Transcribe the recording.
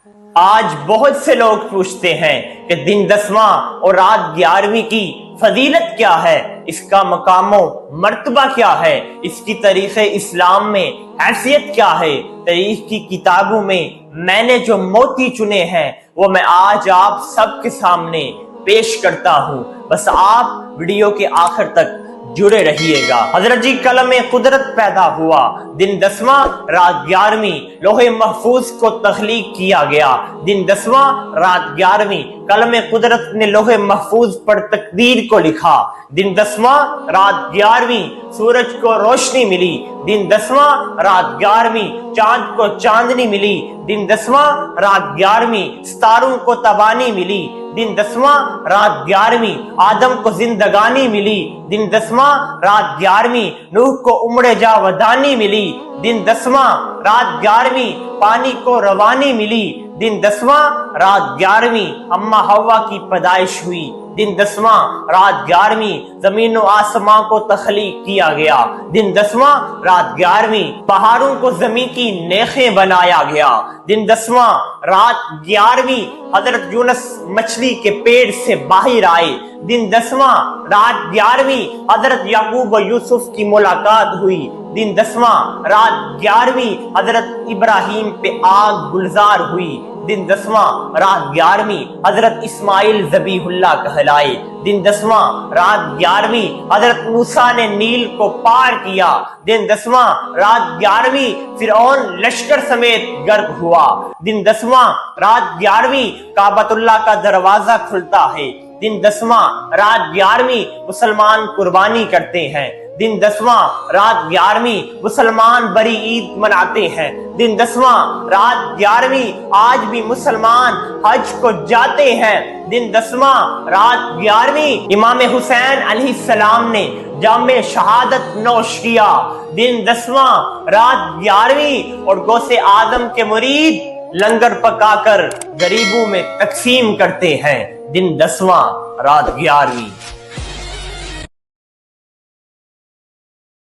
آج بہت سے لوگ پوچھتے ہیں کہ دن 10واں اور رات 11ویں کی فضیلت کیا ہے، اس کا مقام و مرتبہ کیا ہے، اس کی تاریخ اسلام میں حیثیت کیا ہے۔ تاریخ کی کتابوں میں میں نے جو موتی چنے ہیں وہ میں آج آپ سب کے سامنے پیش کرتا ہوں، بس آپ ویڈیو کے آخر تک جڑے رہیے گا۔ حضرت جی قلم قدرت پیدا ہوا، دن 10واں رات 11ویں لوح محفوظ کو تخلیق کیا گیا، دن 10واں رات 11ویں قلم قدرت نے لوح محفوظ پر تقدیر کو لکھا، دن 10واں رات 11ویں سورج کو روشنی ملی، دن 10واں رات 11ویں چاند کو چاندنی ملی، دن 10واں رات 11ویں ستاروں کو تبانی ملی، دن 10واں رات 11ویں آدم کو زندگانی ملی، دن 10واں رات 11ویں نوح کو عمر جاودانی ملی، دن 10واں رات 11ویں پانی کو روانی ملی، دن 10واں رات 11ویں اماں حوا کی پیدائش ہوئی، دن 10واں رات 11ویں زمین و آسمان کو تخلیق کیا گیا، دن 10واں رات 11ویں پہاڑوں کو زمین کی نیخیں بنایا گیا، دن 10واں رات 11ویں حضرت یونس مچھلی کے پیٹ سے باہر آئے، دن 10واں رات 11ویں حضرت یعقوب و یوسف کی ملاقات ہوئی، دن 10واں رات 11ویں حضرت ابراہیم پہ آگ گلزار ہوئی، دن 10واں رات 11ویں حضرت اسماعیل ذبیح اللہ کہلائے، دن 10واں رات 11ویں حضرت موسیٰ نے نیل کو پار کیا، دن 10واں رات 11ویں فرعون لشکر سمیت غرق ہوا، دن 10واں رات 11ویں کعبۃ اللہ کا دروازہ کھلتا ہے، دن 10واں رات 11ویں مسلمان قربانی کرتے ہیں، دن 10واں رات 11ویں مسلمان بڑی عید مناتے ہیں، دن 10واں رات 11ویں آج بھی مسلمان حج کو جاتے ہیں، دن 10واں رات 11ویں امام حسین علیہ السلام نے جام شہادت نوش کیا، دن 10واں رات 11ویں اور غوث آدم کے مرید لنگر پکا کر غریبوں میں تقسیم کرتے ہیں، دن 10واں رات 11ویں۔